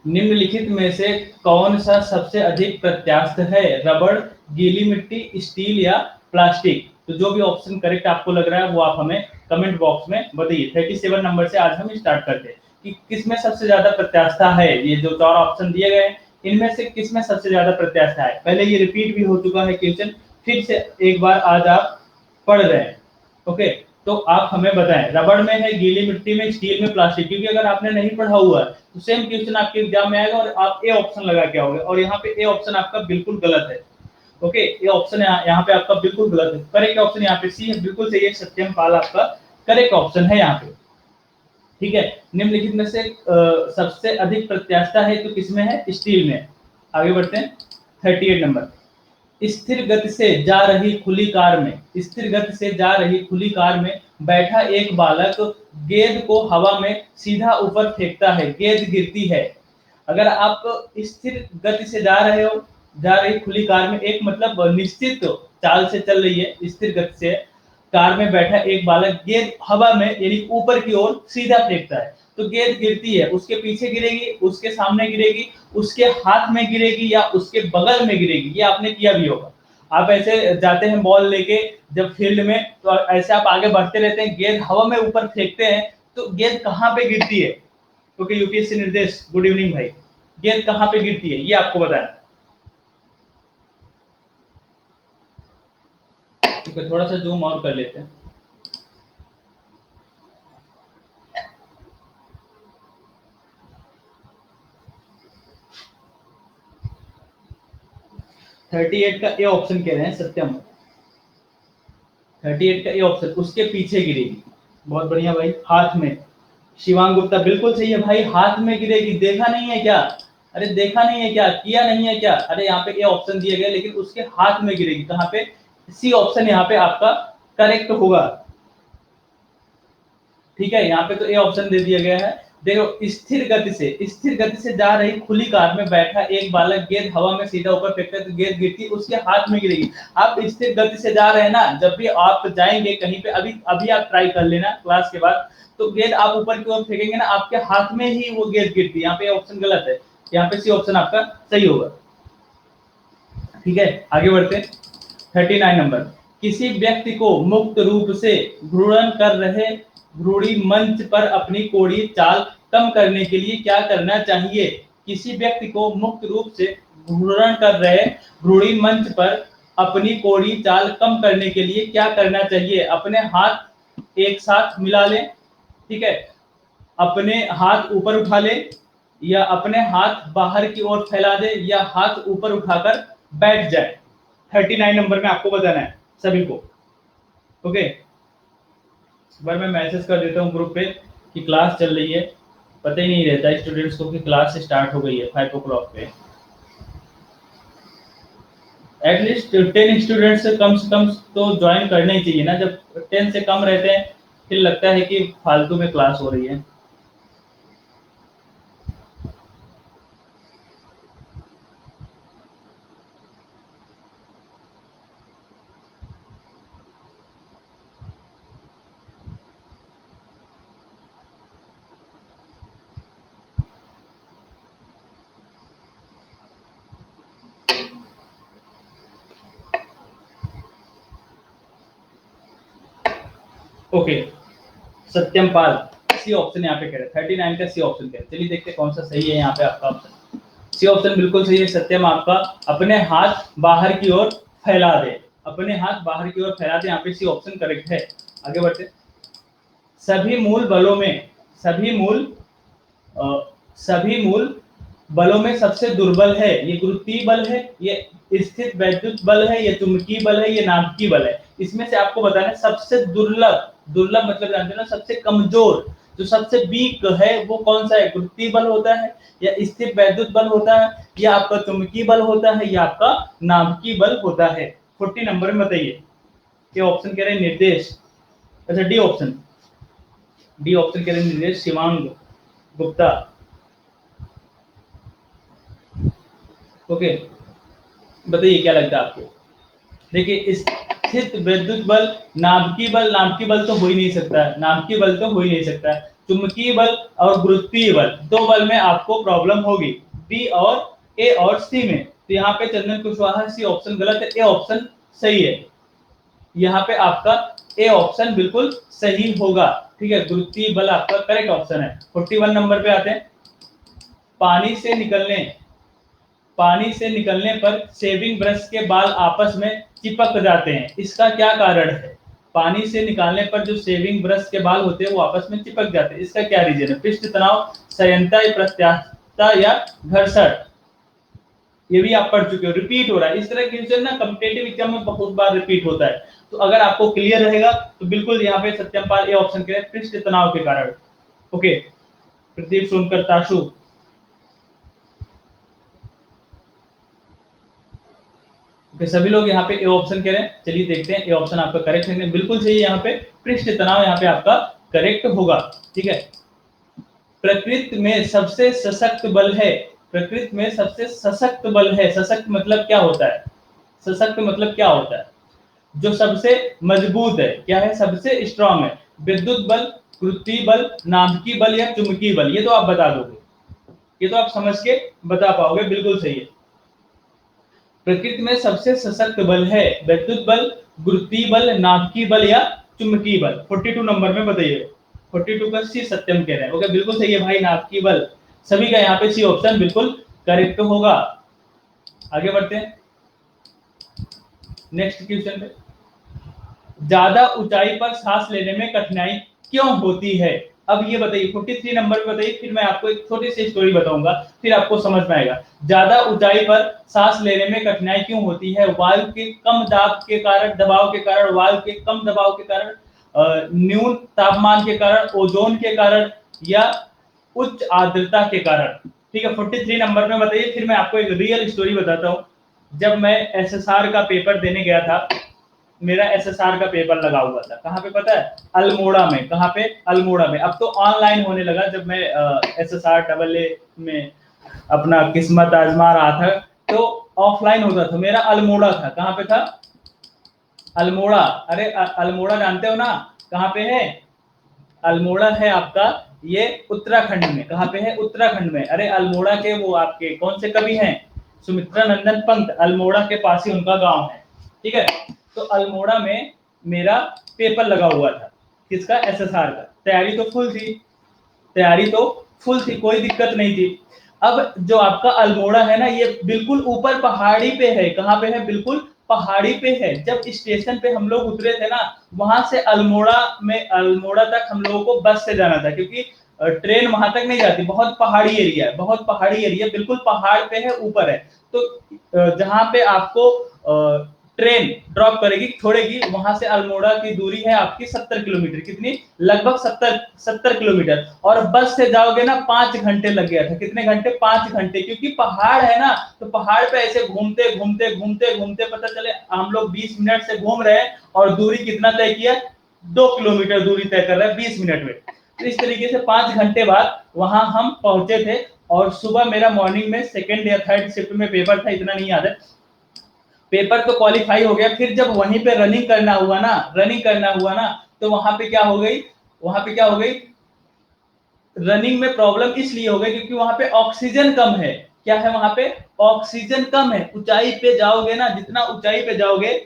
निम्नलिखित में से कौन सा सबसे अधिक प्रत्यास्थ है? रबड़, गीली मिट्टी, स्टील या प्लास्टिक? तो जो भी ऑप्शन करेक्ट आपको लग रहा है वो आप हमें कमेंट बॉक्स में बताइए। 37 नंबर से आज हम स्टार्ट करते हैं कि किसमें सबसे ज्यादा प्रत्यास्था है। ये जो 4 ऑप्शन दिए गए इनमें से किसमें सबसे ज्यादा प्रत्यास्था है? पहले ये रिपीट भी हो चुका है क्वेश्चन, फिर से एक बार आज आप पढ़ रहे हैं। ओके, तो आप हमें बताएं, रबड़ में है, गीली मिट्टी में, स्टील में, प्लास्टिक? क्योंकि अगर आपने नहीं पढ़ा हुआ है तो सेम क्वेश्चन आपके एग्जाम में आएगा और आप ए ऑप्शन लगा के आओगे, और यहाँ पे ए ऑप्शन आपका बिल्कुल गलत है। ओके, ये ऑप्शन यहाँ पे आपका बिल्कुल गलत है। करेक्ट ऑप्शन यहाँ पे सी है, बिल्कुल सही है। सत्यम पाल आपका करेक्ट ऑप्शन है यहाँ पे। ठीक है, निम्नलिखित में से सबसे अधिक प्रत्यास्था है तो किसमें है? स्टील में। आगे बढ़ते हैं 38 नंबर। स्थिर गति से जा रही खुली कार में, स्थिर गति से जा रही खुली कार में बैठा एक बालक गेंद को हवा में सीधा ऊपर फेंकता है, गेंद गिरती है। अगर आप स्थिर गति से जा रहे हो, जा रही खुली कार में, एक मतलब निश्चित चाल से चल रही है, स्थिर गति से कार में बैठा एक बालक गेंद हवा में यानी ऊपर की ओर सीधा फेंकता है, तो गेंद गिरती है, उसके पीछे गिरेगी, उसके सामने गिरेगी, उसके हाथ में गिरेगी या उसके बगल में गिरेगी। ये आपने किया भी होगा। आप ऐसे जाते हैं बॉल लेके जब फील्ड में, तो ऐसे आप आगे बढ़ते रहते हैं, गेंद हवा में ऊपर फेंकते हैं, तो गेंद कहाँ पे गिरती है? क्योंकि यूपीएससी निर्देश, गुड इवनिंग भाई, गेंद कहाँ पे गिरती है ये आपको बताना। ठीक है, थोड़ा सा जूम और कर लेते हैं। थर्टी एट का ए ऑप्शन कह रहे हैं सत्यम। 38 का ए ऑप्शन, उसके पीछे गिरेगी। बहुत बढ़िया भाई, हाथ में। शिवांग गुप्ता बिल्कुल सही है भाई, हाथ में गिरेगी। देखा नहीं है क्या? अरे देखा नहीं है क्या? किया नहीं है क्या? अरे यहाँ पे ए ऑप्शन दिए गए लेकिन उसके हाथ में गिरेगी। कहाँ पे? सी ऑप्शन यहाँ पे आपका करेक्ट होगा। ठीक है, यहाँ पे तो ए ऑप्शन दे दिया गया है। देखो, स्थिर गति से जा रही खुली कार में बैठा एक बालक गेंद हवा में सीधा ऊपर फेंकता है तो गेंद गिरती उसके हाथ में गिरेगी। आप स्थिर गति से जा रहे हैं ना, जब भी आप जाएंगे कहीं पे, अभी अभी आप ट्राई कर लेना क्लास के बाद, तो गेंद आप ऊपर की ओर फेंकेंगे ना, आपके हाथ में ही वो गेंद गिरती है। यहाँ पे ऑप्शन गलत है, यहाँ पे सी ऑप्शन आपका सही होगा। ठीक है, आगे बढ़ते 39 नंबर। किसी व्यक्ति को मुक्त रूप से घूर्णन कर रहे घूर्णी मंच पर अपनी कोड़ी चाल कम करने के लिए क्या करना चाहिए? किसी व्यक्ति को मुक्त रूप से घूर्णन कर रहे घूर्णी मंच पर अपनी कोड़ी चाल कम करने के लिए क्या करना चाहिए? अपने हाथ एक साथ मिला लें, ठीक है, अपने हाथ ऊपर उठा ले, या अपने हाथ बाहर की ओर फैला दे, या हाथ ऊपर उठाकर बैठ जाए। 39 नंबर में आपको बताना है सभी को। ओके, एक बार मैं मैसेज कर देता हूँ ग्रुप पे कि क्लास चल रही है। पता ही नहीं रहता स्टूडेंट्स को कि क्लास स्टार्ट हो गई है 5 o'clock पे। एटलीस्ट 10 स्टूडेंट्स से कम तो ज्वाइन करना ही चाहिए ना। जब 10 से कम रहते हैं फिर लगता है कि फालतू में क्लास हो रही है। ओके, सत्यम पाल सी ऑप्शन यहाँ पे कह रहे हैं। 39 का सी ऑप्शन कह रहे हैं। चलिए देखते हैं कौन सा सही है यहाँ पे आपका ऑप्शन। सी ऑप्शन बिल्कुल सही है सत्यम आपका। अपने हाथ बाहर की ओर फैला दे, अपने हाथ बाहर की ओर फैला दे, यहाँ पे सी ऑप्शन करेक्ट है। आगे बढ़ते, सभी मूल बलों में सभी मूल सभी मूल बलों में सबसे दुर्बल है, ये गुरुत्वीय बल है, ये स्थित वैद्युत बल है, ये चुंबकीय बल है, ये नाभिकीय बल है। इसमें से आपको बताना है सबसे दुर्लभ, दुर्लभ मतलब जानते हो ना, सबसे कमजोर, जो सबसे वीक है वो कौन सा है? गुरुत्वीय बल होता है, या स्थित वैद्युत बल होता है, या आपका चुंबकीय बल होता है, या आपका नाभिकीय बल होता है? 40 नंबर में बताइए। ये ऑप्शन कह रहे हैं निर्देश। अच्छा, डी ऑप्शन, डी ऑप्शन कह रहे हैं निर्देश, शिवांग गुप्ता। ओके, बताइए क्या लगता है आपको? देखिए, स्थित विद्युत बल, नाभिकीय बल, नाभिकीय बल तो हो ही नहीं सकता है, नाभिकीय बल तो हो ही नहीं सकता है। चुंबकीय बल और गुरुत्वीय बल, दो बल में आपको प्रॉब्लम होगी, बी और ए और सी में। तो यहाँ पे चंदन कुशवाहा सी ऑप्शन गलत है, ए ऑप्शन सही है। यहाँ पे आपका ए ऑप्शन बिल्कुल सही होगा, ठीक है, गुरुत्वीय बल आपका करेक्ट ऑप्शन है। 41 नंबर पे आते हैं। पानी से निकलने पर शेविंग ब्रश के बाल आपस में चिपक जाते हैं, इसका क्या कारण है? पानी से निकालने पर जो शेविंग ब्रश के बाल होते हैं वो आपस में चिपक जाते हैं, इसका क्या रीजन है? पृष्ठ तनाव, संयंत्रता या प्रत्यास्थता या घर्षण? ये भी आप पढ़ चुके हो, रिपीट हो रहा है। इस तरह क्वेश्चन ना कॉम्पिटिटिव एग्जाम में बहुत बार रिपीट होता है, तो अगर आपको क्लियर रहेगा तो बिल्कुल यहाँ पे सत्यम पाल ए ऑप्शन के पृष्ठ तनाव के कारण। ओके, प्रदीप सोनकर ताशु, सभी लोग यहाँ पे ए ऑप्शन कह रहे हैं। चलिए देखते हैं ए ऑप्शन आपका करेक्ट है, बिल्कुल सही है। यहाँ पे पृष्ठ तनाव यहाँ पे आपका करेक्ट होगा, ठीक है। प्रकृति में सबसे सशक्त बल है, प्रकृति में सबसे सशक्त बल है, सशक्त मतलब क्या होता है? सशक्त मतलब क्या होता है? जो सबसे मजबूत है, क्या है? सबसे स्ट्रांग है। विद्युत बल, गुरुत्वीय बल, नाभिकीय बल या चुंबकीय बल? ये तो आप बता दोगे, ये तो आप समझ के बता पाओगे, बिल्कुल सही है। प्रकृति में सबसे सशक्त बल है विद्युत बल, गुरुत्वीय बल, नाभिकीय बल या चुंबकीय बल? 42 नंबर में बताइए। 42 का सी सत्यम कह रहे हैं। ओके, बिल्कुल सही है भाई, नाभिकीय बल। सभी का यहाँ पे सी ऑप्शन बिल्कुल करेक्ट होगा। आगे बढ़ते हैं नेक्स्ट क्वेश्चन पे। ज्यादा ऊंचाई पर सांस लेने में कठिनाई क्यों होती है? अब ये बताइए, 43 नंबर पे बताइए, फिर मैं आपको एक छोटी सी स्टोरी बताऊंगा, फिर आपको समझ में आएगा। ज्यादा ऊंचाई पर सांस लेने में कठिनाई क्यों होती है? वायु के कम दाब के कारण, दबाव के कारण, वायु के कम दबाव के कारण, न्यून तापमान के कारण, ओजोन के कारण या उच्च आर्द्रता के कारण? ठीक है, 43 नंबर में बताइए, फिर मैं आपको एक रियल स्टोरी बताता हूँ। जब मैं एसएसआर का पेपर देने गया था, मेरा एसएसआर का पेपर लगा हुआ था, कहाँ पे पता है? अल्मोड़ा में। कहाँ पे? अल्मोड़ा में। अब तो ऑनलाइन होने लगा, जब मैं एसएसआर डबल ए में अपना किस्मत आजमा रहा था तो ऑफलाइन होता था। मेरा अल्मोड़ा था। कहाँ पे था? अल्मोड़ा। अरे अल्मोड़ा जानते हो ना कहाँ पे है? अल्मोड़ा है आपका ये उत्तराखंड में। कहाँ पे है? उत्तराखंड में। अरे अल्मोड़ा के वो आपके कौन से कवि हैं? सुमित्रा नंदन पंत, अल्मोड़ा के पास ही उनका गांव है, ठीक है। तो अल्मोड़ा में मेरा पेपर लगा हुआ था, किसका? एसएसआर का। तैयारी तो फुल थी, तैयारी तो फुल थी, कोई दिक्कत नहीं थी। अब जो आपका अल्मोड़ा है ना, ये बिल्कुल ऊपर पहाड़ी पे है। कहाँ पे है? बिल्कुल पहाड़ी पे है। जब स्टेशन पे हम लोग उतरे थे ना, वहां से अल्मोड़ा तक हम लोगों को बस से जाना था, क्योंकि ट्रेन वहां तक नहीं जाती, बहुत पहाड़ी एरिया है, बहुत पहाड़ी एरिया, बिल्कुल पहाड़ पे है, ऊपर है। तो जहां पे आपको ट्रेन ड्रॉप करेगी, छोड़ेगी, वहां से अल्मोड़ा की दूरी है आपकी 70 किलोमीटर। कितनी? लगभग 70 किलोमीटर। और बस से जाओगे ना 5 घंटे लग गया था। कितने घंटे? 5 घंटे, क्योंकि पहाड़ है ना, तो पहाड़ पे ऐसे घूमते घूमते घूमते घूमते पता चले हम लोग 20 मिनट से घूम रहे हैं, और दूरी कितना तय किया? 2 किलोमीटर दूरी तय कर रहे हैं 20 मिनट में। तो इस तरीके से 5 घंटे बाद वहां हम पहुंचे थे। और सुबह मेरा मॉर्निंग में सेकेंड या थर्ड शिफ्ट में पेपर था, इतना नहीं याद है। पेपर तो क्वालिफाई हो गया, फिर जब वहीं पे रनिंग करना हुआ ना, तो वहां पे क्या हो गई? रनिंग में प्रॉब्लम इसलिए हो गई क्योंकि वहां पे ऑक्सीजन कम है। क्या है वहां पे? ऑक्सीजन कम है। ऊंचाई पे जाओगे ना, जितना ऊंचाई पे जाओगे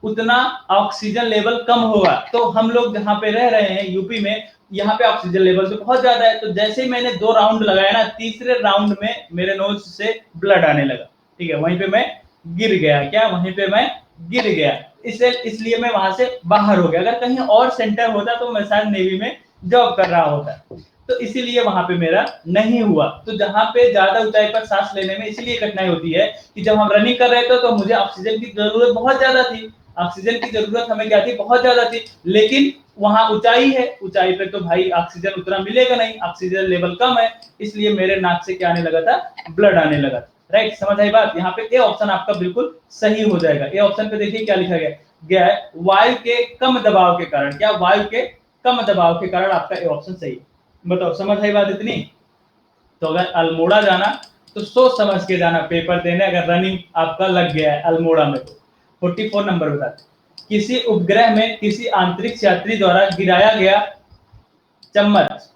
उतना ऑक्सीजन लेवल कम होगा। तो हम लोग जहां पे रह रहे हैं यूपी में, यहाँ पे ऑक्सीजन लेवल तो बहुत ज्यादा है। तो जैसे ही मैंने 2 राउंड लगाया ना, तीसरे राउंड में मेरे नोज से ब्लड आने लगा, ठीक है। वहीं पे मैं गिर गया। क्या? वहीं पे मैं गिर गया। इसलिए मैं वहां से बाहर हो गया। अगर कहीं और सेंटर होता तो मैं शायद नेवी में जॉब कर रहा होता। तो इसीलिए वहां पे मेरा नहीं हुआ। तो जहां पे ज्यादा ऊंचाई पर सांस लेने में इसीलिए कठिनाई होती है कि जब हम रनिंग कर रहे थे तो मुझे ऑक्सीजन की जरूरत बहुत ज्यादा थी। ऑक्सीजन की जरूरत हमें क्या थी? बहुत ज्यादा थी। लेकिन वहां ऊंचाई है, ऊंचाई पे तो भाई ऑक्सीजन उतना मिलेगा नहीं, ऑक्सीजन लेवल कम है, इसलिए मेरे नाक से क्या आने लगा था? ब्लड आने लगा था। राइट, समझ आई बात? यहाँ पे ए ऑप्शन आपका बिल्कुल सही हो जाएगा। ए ऑप्शन पे देखिए क्या लिखा गया है, वायु के कम दबाव के कारण। क्या? वायु के कम दबाव के कारण आपका ए ऑप्शन सही। बताओ, समझ आई बात इतनी? तो अगर अल्मोड़ा जाना तो सोच समझ के जाना पेपर देने, अगर रनिंग आपका लग गया है अल्मोड़ा में तो। 44 नंबर बताते, किसी उपग्रह में किसी अंतरिक्ष यात्री द्वारा गिराया गया चम्मच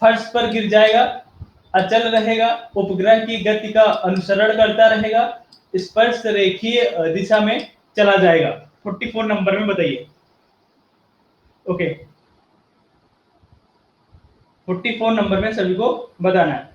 फर्श पर गिर जाएगा, अचल रहेगा, उपग्रह की गति का अनुसरण करता रहेगा, स्पर्श रेखीय दिशा में चला जाएगा। 44 नंबर में बताइए। ओके, 44 नंबर में सभी को बताना है।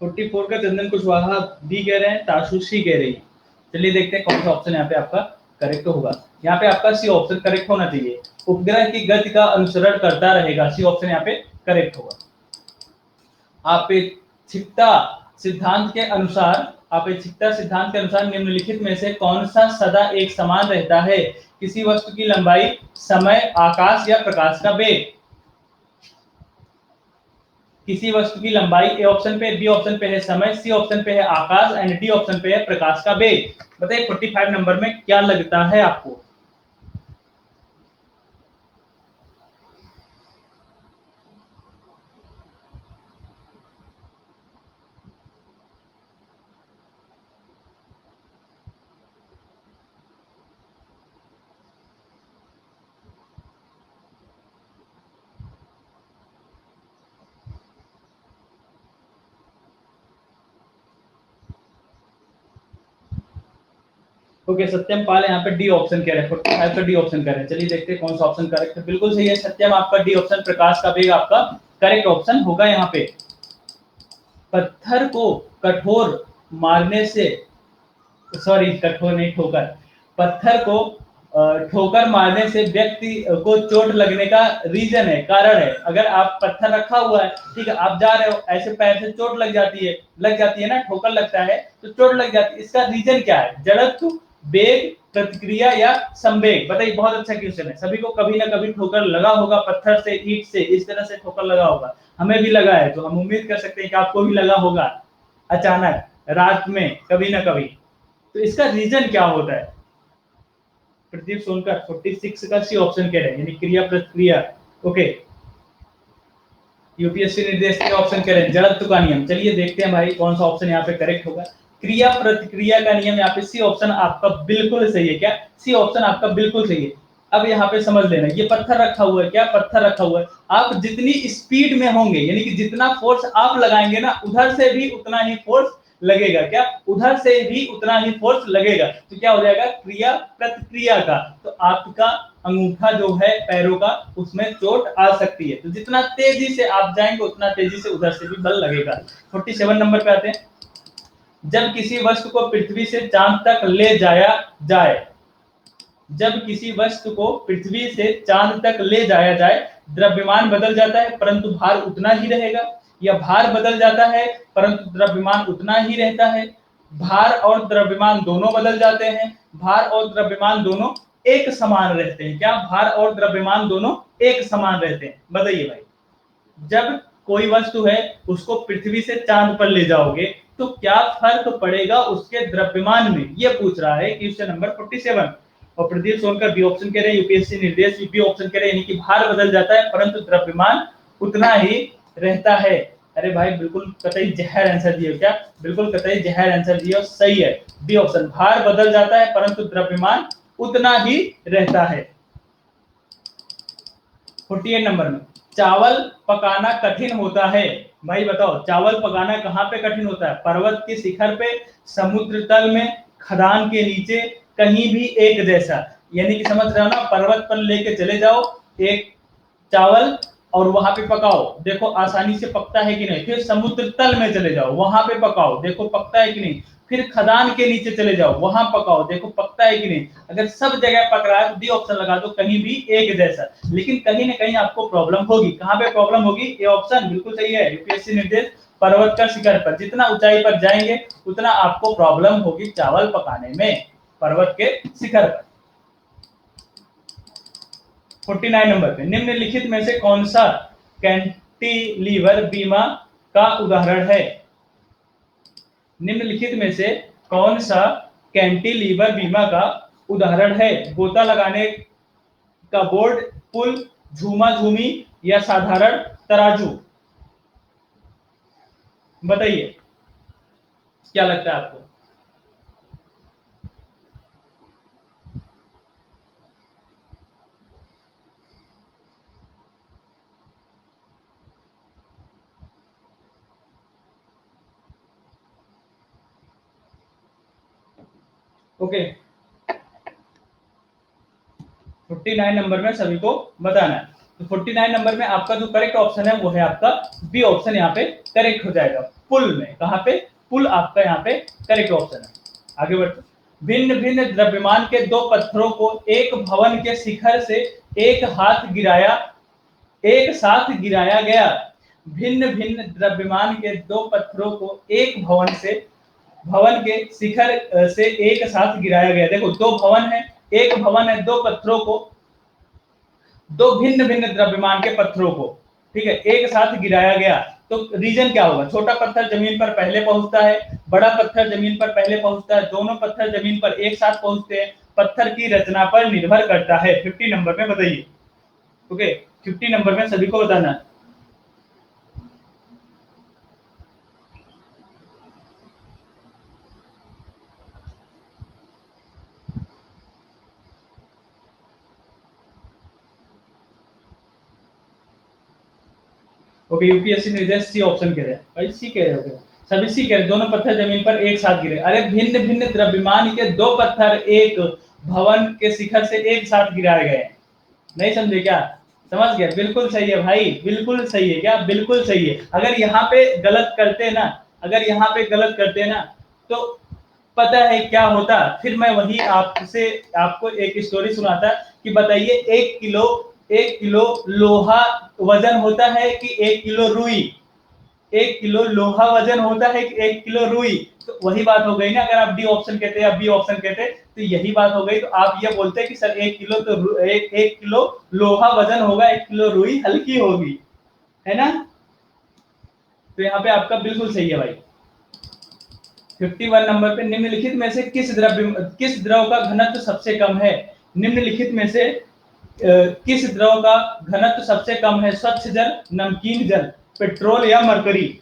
फोर्टी फोर का चंदन कुशवाहा डी कह रहे हैं, ताशु सी कह रही है। चलिए देखते हैं कौन सा ऑप्शन यहाँ पे आपका करेक्ट होगा। यहाँ पे आपका सी ऑप्शन करेक्ट होना चाहिए, उपग्रह की गति का अनुसरण करता रहेगा, सी ऑप्शन यहाँ पे करेक्ट होगा। अपेक्षिकता सिद्धांत के अनुसार, अपेक्षिकता सिद्धांत के अनुसार निम्नलिखित में से कौन सा सदा एक समान रहता है? किसी वस्तु की लंबाई, समय, आकाश या प्रकाश का वेग। किसी वस्तु की लंबाई, ए ऑप्शन पे, बी ऑप्शन पे है समय, सी ऑप्शन पे है आकाश एंड डी ऑप्शन पे है प्रकाश का वेग। बताइए 45 नंबर में क्या लगता है आपको? ओके, सत्यम पाल यहाँ पे डी ऑप्शन कह रहे हैं, 45 का डी ऑप्शन कह रहे हैं। चलिए देखते हैं कौन सा ऑप्शन करेक्ट है। बिल्कुल सही है सत्यम, आपका डी ऑप्शन प्रकाश का वेग आपका करेक्ट ऑप्शन होगा। यहाँ पे पत्थर को कठोर मारने से, सॉरी कठोर नहीं, ठोकर, पत्थर को ठोकर मारने से व्यक्ति को चोट लगने का रीजन है, कारण है। अगर आप पत्थर रखा हुआ है, ठीक है, आप जा रहे हो, ऐसे पैर से चोट लग जाती है ना, ठोकर लगता है तो चोट लग जाती है। इसका रीजन क्या है? जड़त्व, वेग, प्रतिक्रिया या संवेग। बताइए, बहुत अच्छा क्वेश्चन है। सभी को कभी ना कभी ठोकर लगा होगा, पत्थर से, ईंट से, इस तरह से ठोकर लगा होगा। हमें भी लगा है, तो हम उम्मीद कर सकते हैं कि आपको भी लगा होगा अचानक रात में कभी ना कभी। तो इसका रीजन क्या होता है? प्रदीप सोनकर 46 का सी ऑप्शन कह रहे हैं, यानी क्रिया प्रतिक्रिया। ओके, यूपीएससी निर्देश के ऑप्शन कह रहे हैं जड़त्व का नियम। चलिए देखते हैं भाई कौन सा ऑप्शन यहाँ पे करेक्ट होगा। क्रिया प्रतिक्रिया का नियम, यहाँ पे सी ऑप्शन आपका बिल्कुल सही है। क्या? सी ऑप्शन आपका बिल्कुल सही है। अब यहाँ पे समझ लेना, ये पत्थर रखा हुआ है, क्या पत्थर रखा हुआ है, आप जितनी स्पीड में होंगे, यानी कि जितना फोर्स आप लगाएंगे ना, उधर से भी उतना ही फोर्स लगेगा। क्या? उधर से भी उतना ही फोर्स लगेगा। तो क्या हो जाएगा? क्रिया प्रतिक्रिया का। तो आपका अंगूठा जो है पैरों का, उसमें चोट आ सकती है। तो जितना तेजी से आप जाएंगे, उतना तेजी से उधर से भी बल लगेगा। 47 नंबर पे आते हैं। जब किसी वस्तु को पृथ्वी से चांद तक ले जाया जाए, जब किसी वस्तु को पृथ्वी से चांद तक ले जाया जाए, द्रव्यमान बदल जाता है परंतु भार उतना ही रहेगा, या भार बदल जाता है परंतु द्रव्यमान उतना ही रहता है, भार और द्रव्यमान दोनों बदल जाते हैं, भार और द्रव्यमान दोनों एक समान रहते हैं। क्या? भार और द्रव्यमान दोनों एक समान रहते हैं। बताइए भाई, जब कोई वस्तु है उसको पृथ्वी से चांद पर ले जाओगे तो क्या फर्क पड़ेगा उसके द्रव्यमान में? ये पूछ रहा है क्वेश्चन नंबर 47। और प्रदीप सोनकर बी ऑप्शन कह रहे हैं, यूपीएससी निर्देश बी ऑप्शन कह रहे हैं, यानी कि भार बदल जाता है परंतु द्रव्यमान उतना ही रहता है। अरे भाई बिल्कुल कतई जहर आंसर दिए। क्या? बिल्कुल कतई जहर आंसर दिए, सही है बी ऑप्शन, भार बदल जाता है परंतु द्रव्यमान उतना ही रहता है। 48 नंबर में, चावल पकाना कठिन होता है। भाई बताओ, चावल पकाना कहाँ पे कठिन होता है? पर्वत के शिखर पे, समुद्र तल में, खदान के नीचे, कहीं भी एक जैसा। यानी कि समझ रहे हो ना, पर्वत पर लेके चले जाओ एक चावल और वहां पे पकाओ, देखो आसानी से पकता है कि नहीं। फिर समुद्र तल में चले जाओ, वहां पे पकाओ, देखो पकता है कि नहीं। फिर खदान के नीचे चले जाओ, वहां पकाओ, देखो पकता है कि नहीं। अगर सब जगह पक रहा है तो डी ऑप्शन लगा दो, कहीं भी एक जैसा। लेकिन कहीं ना कहीं आपको प्रॉब्लम होगी। कहां पे प्रॉब्लम होगी? ये ऑप्शन बिल्कुल सही है, यूपीएससी निर्देश पर्वत का शिखर पर, जितना ऊंचाई पर जाएंगे उतना आपको प्रॉब्लम होगी चावल पकाने में, पर्वत के शिखर पर। 49 नंबर पे, निम्नलिखित में से कौन सा कैंटिलीवर बीमा का उदाहरण है? निम्नलिखित में से कौन सा कैंटिलीवर बीमा का उदाहरण है? गोता लगाने कबोर्ड, पुल, झूमा झूमी या साधारण तराजू? बताइए क्या लगता है आपको? ओके, 49 नंबर में सभी को बताना है। तो 49 नंबर में आपका जो करेक्ट ऑप्शन है वो है आपका बी ऑप्शन, यहाँ पे करेक्ट हो जाएगा। पुल में, कहाँ पे? पुल आपका यहाँ पे करेक्ट ऑप्शन है। आगे बढ़ते, भिन्न भिन्न द्रव्यमान के दो पत्थरों को एक भवन के शिखर से एक साथ गिराया गया। भिन्न भिन्न द्रव्यमान के दो पत्थरों को एक भवन के शिखर से एक साथ गिराया गया। देखो दो भवन है, एक भवन है, दो पत्थरों को, दो भिन्न भिन्न द्रव्यमान के पत्थरों को, ठीक है, एक साथ गिराया गया। तो रीजन क्या होगा? छोटा पत्थर जमीन पर पहले पहुंचता है, बड़ा पत्थर जमीन पर पहले पहुंचता है, दोनों पत्थर जमीन पर एक साथ पहुंचते हैं, पत्थर की रचना पर निर्भर करता है। 50 नंबर में बताइए। ओके, 50 नंबर में सभी को बताना है। ओके, यूपीएससी निर्देश सी ऑप्शन कह रहे हैं भाई, सी कह रहे हो? सभी सी कह रहे, दोनों पत्थर जमीन पर एक साथ गिरे। अरे भिन्न भिन्न द्रव्यमान के दो पत्थर एक भवन के शिखर से एक साथ गिराए गए। नहीं समझे क्या? समझ गया, बिल्कुल सही है भाई, बिल्कुल सही है। क्या बिल्कुल सही है? अगर यहाँ पे गलत करते ना, अगर यहाँ पे गलत करते ना, तो पता है क्या होता? फिर मैं वही आपको एक स्टोरी सुनाता कि बताइए, 1 किलो लोहा वजन होता है कि 1 किलो रुई? 1 किलो लोहा वजन होता है कि 1 किलो रुई? तो वही बात हो गई ना। अगर आप डी ऑप्शन कहते या बी ऑप्शन कहते तो यही बात हो गई। तो आप ये बोलते कि सर 1 किलो तो एक किलो लोहा वजन होगा, 1 किलो रुई हल्की होगी, है ना? तो यहाँ पे आपका बिल्कुल सही है भाई। 51 नंबर पे, निम्नलिखित में से किस द्रव का घनत्व सबसे कम है? निम्नलिखित में से किस द्रव का घनत्व सबसे कम है? स्वच्छ जल, नमकीन जल, पेट्रोल या मरकरी?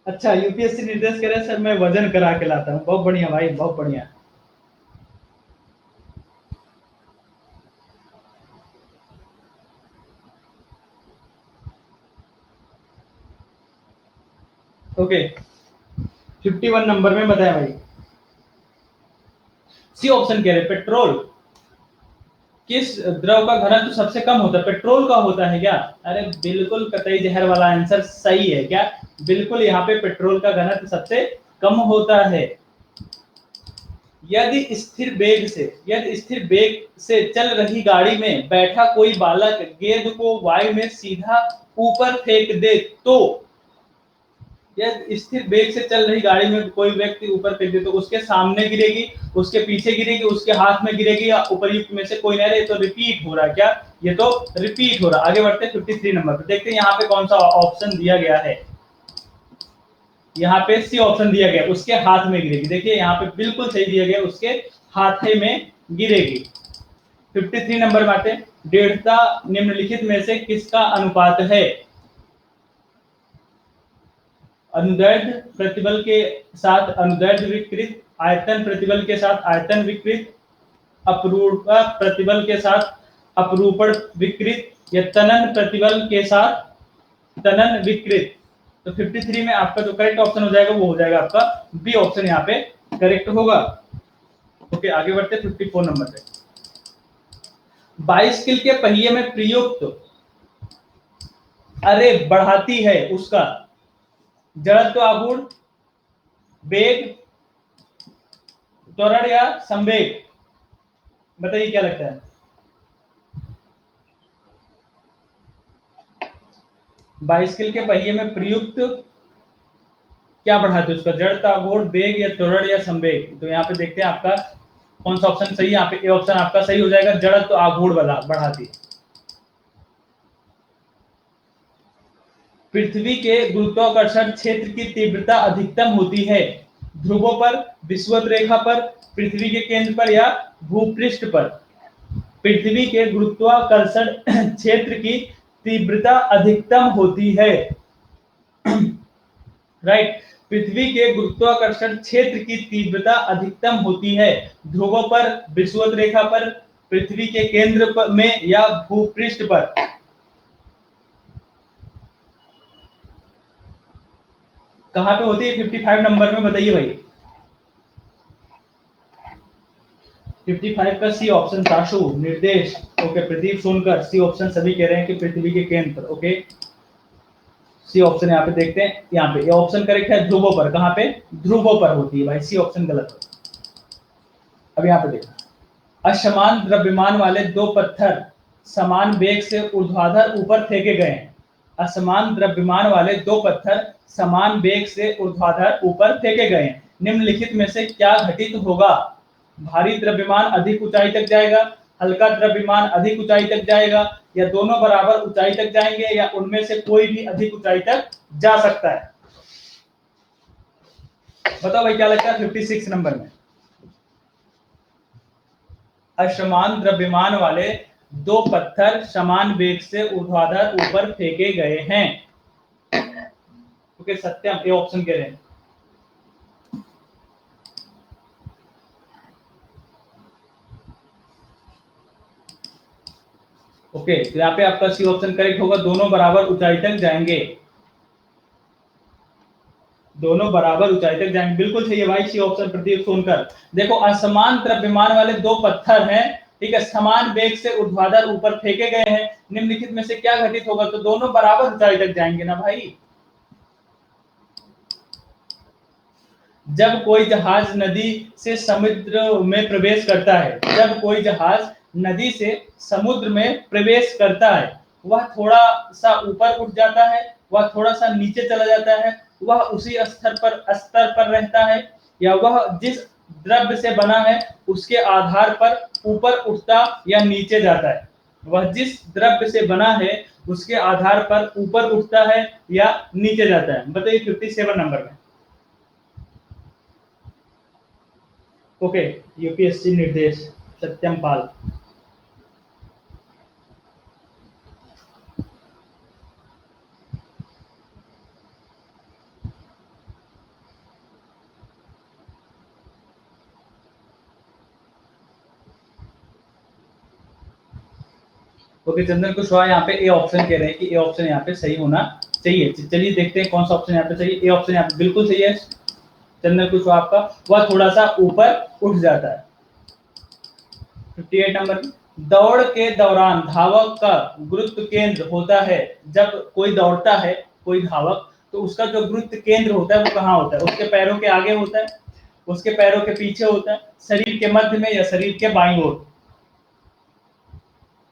अच्छा, यूपीएससी निर्देश करे सर मैं वजन करा के लाता हूँ। बहुत बढ़िया भाई, बहुत बढ़िया। ओके, 51 नंबर में बताया भाई, सी ऑप्शन कह रहे पेट्रोल। किस द्रव का घनत्व सबसे कम होता है? पेट्रोल का होता है क्या? अरे बिल्कुल कतई जहर वाला आंसर सही है क्या? बिल्कुल यहाँ पे पेट्रोल का घनत्व सबसे कम होता है। यदि स्थिर बेग से चल रही गाड़ी में बैठा कोई बालक गेंद को वायु में सीधा ऊपर फेंक दे तो? यदि स्थिर बेग से चल रही गाड़ी में कोई व्यक्ति ऊपर फेंक दे तो उसके सामने गिरेगी, उसके पीछे गिरेगी, उसके हाथ में गिरेगी, या उपरयुक्त में से कोई नहीं रहे? तो रिपीट हो रहा है क्या? ये तो रिपीट हो रहा। आगे बढ़ते 53 नंबर पे, देखते हैं यहाँ पे कौन सा ऑप्शन दिया गया है। यहाँ पे सी ऑप्शन दिया गया, उसके हाथ में गिरेगी। देखिए यहाँ पे बिल्कुल सही दिया गया, उसके हाथे में गिरेगी। 53 नंबर में आते, दृढ़ता निम्नलिखित में से किसका अनुपात है? अनुदैर्ध्य प्रतिबल के साथ अनुदैर्ध्य विकृत, आयतन प्रतिबल के साथ आयतन विकृत, अपरूपण प्रतिबल के साथ अपरूपण विकृत, या तनन प्रतिबल के साथ तनन विकृत? तो 53 में आपका जो करेक्ट ऑप्शन हो जाएगा वो हो जाएगा आपका बी ऑप्शन, यहाँ पे करेक्ट होगा। ओके, आगे बढ़ते 54 नंबर पे, बाइसिकल के पहिए में प्रयुक्त, अरे बढ़ाती है उसका जड़त्व आघूर्ण, वेग, त्वरण या संवेग? बताइए क्या लगता है? बाइसिकल के पहिए में प्रयुक्त क्या बढ़ाते हैं उसका? जड़ता, आघूर्ण, वेग, या त्वरण या संवेग? तो यहाँ पे देखते हैं आपका कौन सा ऑप्शन सही है। यहाँ पे ए ऑप्शन आपका सही हो जाएगा, जड़त्व आघूर्ण बढ़ाती है। पृथ्वी के गुरुत्वाकर्षण क्षेत्र की तीव्रता अधिकतम होती है ध्रुवों पर, विषुवत रेखा पर, पृथ्वी के केंद्र पर या भूपृष्ठ पर। पृथ्वी के गुरुत्वाकर्षण क्षेत्र की तीव्रता अधिकतम होती है। राइट, पृथ्वी के गुरुत्वाकर्षण क्षेत्र की तीव्रता अधिकतम होती है ध्रुवों पर, विषुवत रेखा पर, पृथ्वी के केंद्र पर में या भूपृष्ठ पर। कहां पे होती है 55 नंबर में, बताइए भाई। 55 का सी ऑप्शन ताशु निर्देश। Okay, Pradeep Sonkar C option सभी कह रहे हैं कि पृथ्वी के केंद्र पर। ओके, सी ऑप्शन यहाँ पे देखते हैं, यहाँ पे ये ऑप्शन करेक्ट है, ध्रुवों पर। कहां पे? ध्रुवों पर होती है भाई, सी ऑप्शन गलत है। अब यहाँ पे देखो, असमान द्रव्यमान वाले दो पत्थर समान वेग से ऊर्ध्वाधर ऊपर फेंके गए हैं। असमान द्रव्यमान वाले दो पत्थर समान वेग से ऊर्ध्वाधर ऊपर फेंके गए हैं। निम्नलिखित में से क्या घटित होगा? भारी द्रव्यमान अधिक ऊंचाई तक जाएगा, हल्का द्रव्यमान अधिक ऊंचाई तक जाएगा, या दोनों बराबर ऊंचाई तक जाएंगे, या उनमें से कोई भी अधिक ऊंचाई तक जा सकता है। बताओ भाई क्या लगता है 56 नंबर में? असमान द्रव्यमान वाले दो पत्थर समान वेग से ऊर्ध्वाधर ऊपर फेंके गए हैं। ओके, सत्यम ये ऑप्शन कह रहे हैं। ओके, तो यहाँ पे आपका सी ऑप्शन करेक्ट होगा, दोनों बराबर ऊंचाई तक जाएंगे। दोनों बराबर ऊंचाई तक जाएंगे, बिल्कुल सही है भाई, सी ऑप्शन प्रदीप सोनकर। देखो, असमान द्रव्यमान वाले दो पत्थर हैं, ठीक है, समान वेग से ऊर्ध्वाधर ऊपर फेंके गए हैं। निम्नलिखित में से क्या घटित होगा? तो दोनों बराबर ऊंचाई तक जाएंगे ना भाई। जब कोई जहाज नदी से समुद्र में प्रवेश करता है, जब कोई जहाज नदी से समुद्र में प्रवेश करता है, वह थोड़ा सा ऊपर उठ जाता है, वह थोड़ा सा नीचे चला जाता है, वह उसी स्तर पर रहता है, या वह जिस द्रव्य से बना है उसके आधार पर ऊपर उठता या नीचे जाता है। वह जिस द्रव्य से बना है उसके आधार पर ऊपर उठता है या नीचे जाता है। बताइए 57 नंबर में। ओके, यूपीएससी निर्देश सत्यम पाल। ओके, चंदन कुशवाहा यहाँ पे ए ऑप्शन कह रहे हैं कि ए ऑप्शन यहाँ पे सही होना चाहिए। चलिए देखते हैं कौन सा ऑप्शन यहाँ पे सही है। ए ऑप्शन यहाँ पे बिल्कुल सही है चंदन कुशवाहा आपका, वह थोड़ा सा ऊपर उठ जाता है। 58 नंबर, दौड़ के दौरान धावक का गुरुत्व केंद्र होता है। जब कोई दौड़ता है, कोई धावक, तो उसका जो गुरुत्व केंद्र होता है वो कहाँ होता है? उसके पैरों के आगे होता है, उसके पैरों के पीछे होता है, शरीर के मध्य में, या शरीर के बाईं ओर?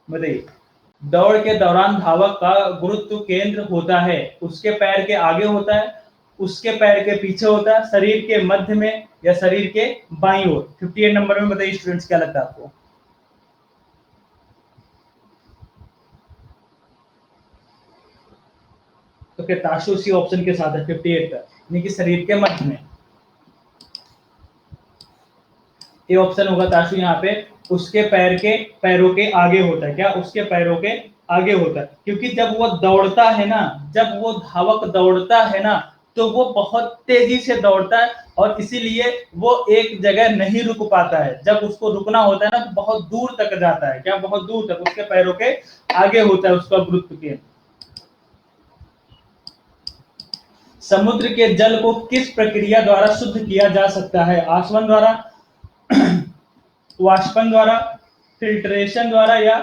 बताइए। दौड़ के दौरान धावक का गुरुत्व केंद्र होता है, उसके पैर के आगे होता है, उसके पैर के पीछे होता है, शरीर के मध्य में, या शरीर के बाईं ओर? 58 नंबर में बताइए स्टूडेंट्स, क्या लगता है आपको? तो क्या ताशु उसी ऑप्शन के साथ है 58 का, यानी कि शरीर के मध्य में। ये ऑप्शन होगा ताशु यहाँ पे, उसके पैरों के आगे होता है। क्या? उसके पैरों के आगे होता है, क्योंकि जब वो दौड़ता है ना, जब वो धावक दौड़ता है ना, तो वो बहुत तेजी से दौड़ता है, और इसीलिए वो एक जगह नहीं रुक पाता है। जब उसको रुकना होता है ना, तो बहुत दूर तक जाता है। क्या? बहुत दूर तक, उसके पैरों के आगे होता है उसका गुरुत्व केंद्र। समुद्र के जल को किस प्रक्रिया द्वारा शुद्ध किया जा सकता है? आसवन द्वारा, वाष्पन द्वारा, फिल्ट्रेशन द्वारा, या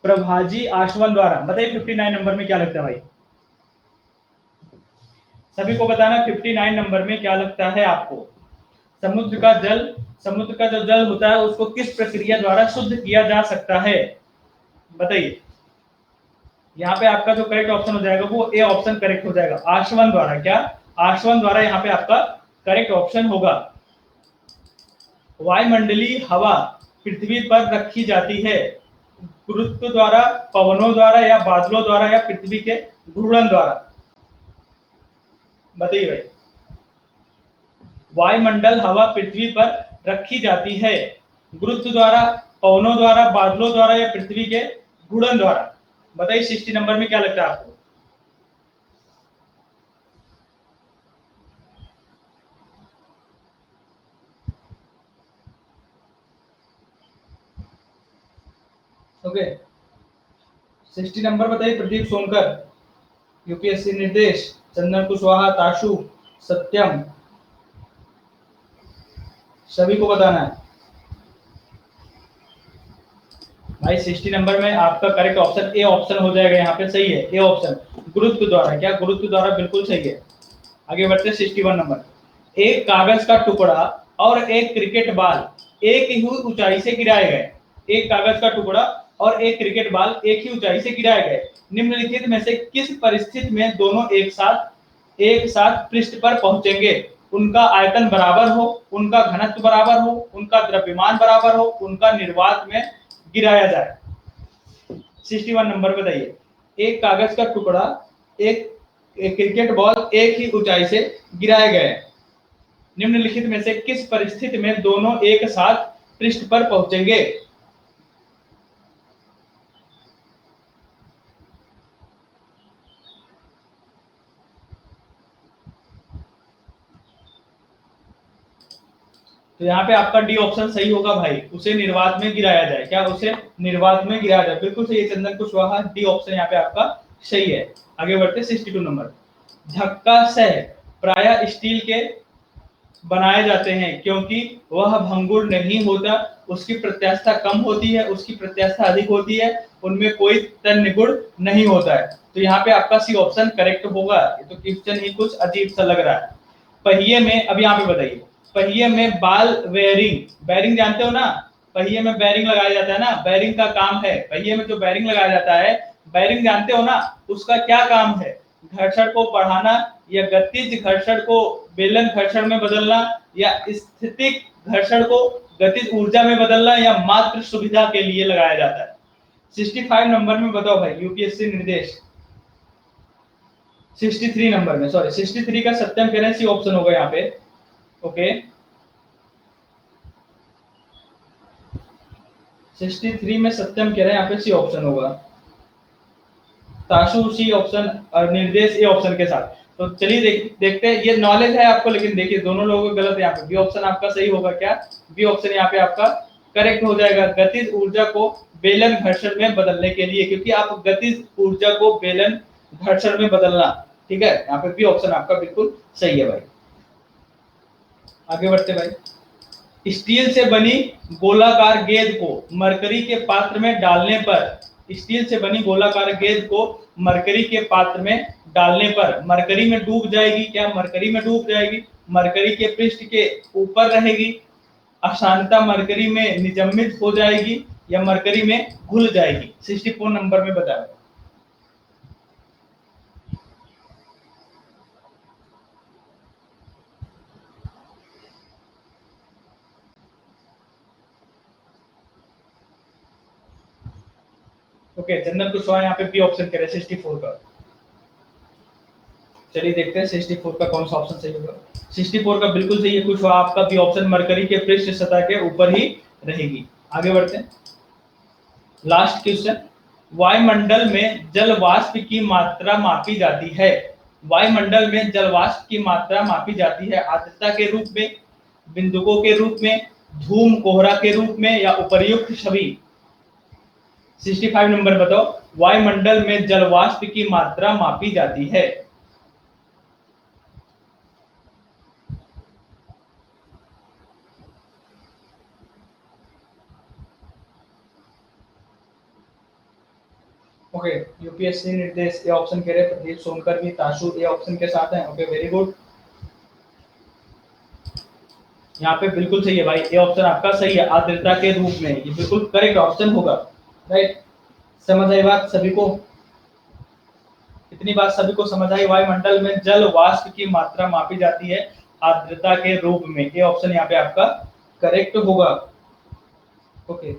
प्रभाजी आसवन द्वारा? बताइए 59 नंबर में क्या लगता है भाई? सभी को बताना 59 नंबर में क्या लगता है आपको? समुद्र का जो जल होता है उसको किस प्रक्रिया द्वारा शुद्ध किया जा सकता है? बताइए। यहाँ पे आपका जो करेक्ट ऑप्शन हो जाएगा वो ए ऑप्शन करेक्ट हो जाएगा, आसवन द्वारा। क्या? आसवन द्वारा यहाँ पे आपका करेक्ट ऑप्शन होगा। वायुमंडलीय हवा पृथ्वी पर रखी जाती है गुरुत्व द्वारा, पवनों द्वारा, या बादलों द्वारा, या पृथ्वी के घूर्णन द्वारा? बताइए भाई। वायुमंडल हवा पृथ्वी पर रखी जाती है, गुरुत्व द्वारा, पवनों द्वारा, बादलों द्वारा या पृथ्वी के घूर्णन द्वारा। बताइए 60 नंबर में क्या लगता है आपको? ओके 60 नंबर बताइए। प्रदीप सोनकर, यूपीएससी निर्देश, चंदन कुशवाहा, ताशु, सत्यम, सभी को बताना है भाई। 60 नंबर में आपका करेक्ट ऑप्शन ए ऑप्शन हो जाएगा, यहाँ पे सही है ए ऑप्शन, गुरुत्व द्वारा। क्या गुरुत्व द्वारा? बिल्कुल सही है। आगे बढ़ते 61 नंबर। एक कागज का टुकड़ा और एक क्रिकेट बॉल एक ही ऊंचाई से गिराए गए। एक कागज का टुकड़ा और एक क्रिकेट बॉल एक ही ऊंचाई से गिराए गए। निम्नलिखित में से किस परिस्थिति में दोनों एक साथ पृष्ठ पर पहुंचेंगे? उनका आयतन बराबर हो, उनका घनत्व बराबर हो, उनका द्रव्यमान बराबर हो, उनका निर्वात में गिराया जाए। 61 नंबर बताइए। एक कागज का टुकड़ा, एक क्रिकेट बॉल एक ही ऊंचाई से गिराए गए। निम्नलिखित में से किस परिस्थिति में दोनों एक साथ पृष्ठ पर पहुंचेंगे? तो यहाँ पे आपका डी ऑप्शन सही होगा भाई, उसे निर्वात में गिराया जाए। क्या उसे निर्वात में गिराया जाए? बिल्कुल सही है चंदन कुशवाहा, डी ऑप्शन यहाँ पे आपका सही है। आगे बढ़ते 62 नंबर। धक्का सह प्राय स्टील के बनाए जाते हैं क्योंकि वह भंगुर नहीं होता, उसकी प्रत्यास्थता कम होती है, उसकी प्रत्यास्थता अधिक होती है, उनमें कोई तन्य गुण नहीं होता है। तो यहाँ पे आपका सी ऑप्शन करेक्ट होगा। ये तो क्वेश्चन ही कुछ अजीब सा लग रहा है। पहिए में, अब यहाँ पे बताइए, पहिए में बाल बेयरिंग, बेयरिंग जानते हो ना, पहिए में बेयरिंग लगाया जाता है ना, बेयरिंग का काम है, पहिए में जो बेयरिंग लगाया जाता है, बेयरिंग जानते हो ना, उसका क्या काम है? घर्षण को बढ़ाना या गतिज घर्षण को बेलन घर्षण में बदलना या स्थितिक घर्षण को गतिज ऊर्जा में बदलना या मात्र सुविधा के लिए लगाया जाता है। 65 नंबर में बताओ भाई, यूपीएससी निर्देश। 63 नंबर में, सॉरी 63 का सत्यम कह रहे हैं, सी ऑप्शन होगा यहाँ पे। ओके 63 में सत्यम कह रहे हैं यहाँ पे सी ऑप्शन होगा, ताशु सी ऑप्शन और निर्देश ए ऑप्शन के साथ। तो चलिए देखते हैं, ये नॉलेज है आपको, लेकिन देखिए दोनों लोगों का गलत है यहाँ पे। बी ऑप्शन आपका सही होगा। क्या बी ऑप्शन यहाँ पे आपका करेक्ट हो जाएगा, गतिज ऊर्जा को बेलन घर्षण में बदलने के लिए, क्योंकि आप गतिज ऊर्जा को बेलन घर्षण में बदलना, ठीक है, यहाँ पे बी ऑप्शन आपका बिल्कुल सही है भाई। आगे बढ़ते भाई। स्टील से बनी गोलाकार गेंद को मरकरी के पात्र में डालने पर, स्टील से बनी गोलाकार गेंद को मरकरी के पात्र में डालने पर मरकरी में डूब जाएगी। क्या मरकरी में डूब जाएगी? मरकरी के पृष्ठ के ऊपर रहेगी, अशांतता मरकरी में निजम्मित हो जाएगी या मरकरी में घुल जाएगी? 64 नंबर में बताया। ओके चंदन कुशवाहा यहाँ पे बी ऑप्शन करे 64 का। चलिए देखते हैं 64 का कौन सा ऑप्शन सही होगा। 64 का बिल्कुल सही है कुशवाहा, आपका बी ऑप्शन मरकरी के पृष्ठ सतह के ऊपर ही रहेगी। आगे बढ़ते हैं, लास्ट क्वेश्चन। वायुमंडल में जल वाष्प की मात्रा मापी जाती है। वायुमंडल में जल वाष्प की मात्रा मापी जाती है आर्द्रता के रूप में, बिंदुकों के रूप में, धूम कोहरा के रूप में या उपर्युक्त सभी? 65 नंबर बताओ। वायुमंडल में जल वाष्प की मात्रा मापी जाती है। ओके यूपीएससी निर्देश ए ऑप्शन कह रहे हैं, प्रदीप सोनकर भी, ताशु ए ऑप्शन के साथ हैं। ओके वेरी गुड, यहाँ पे बिल्कुल सही है भाई, ए ऑप्शन आपका सही है, आर्द्रता के रूप में, ये बिल्कुल करेक्ट ऑप्शन होगा। राइट, समझ आई बात सभी को? इतनी बात सभी को समझ आई? वायुमंडल में जल वाष्प की मात्रा मापी जाती है आर्द्रता के रूप में, ये ऑप्शन यहाँ पे आपका करेक्ट होगा। ओके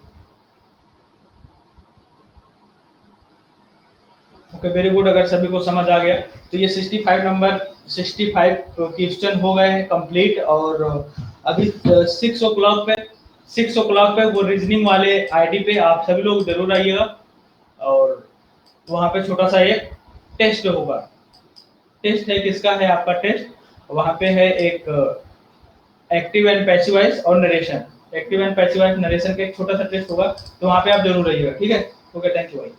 ओके वेरी गुड, अगर सभी को समझ आ गया तो ये 65 नंबर 65 क्वेश्चन हो गए हैं कंप्लीट, और अभी 6 o'clock पे वो रीजनिंग वाले आईडी पे आप सभी लोग जरूर आइएगा, और वहाँ पे छोटा सा एक टेस्ट होगा। टेस्ट है, किसका है आपका टेस्ट? वहाँ पे है एक एक्टिव एंड पैसिव वॉइस और narration. Active and passive voice narration का एक छोटा सा टेस्ट होगा, तो वहाँ पे आप जरूर रहिएगा, ठीक है? ओके, थैंक यू भाई।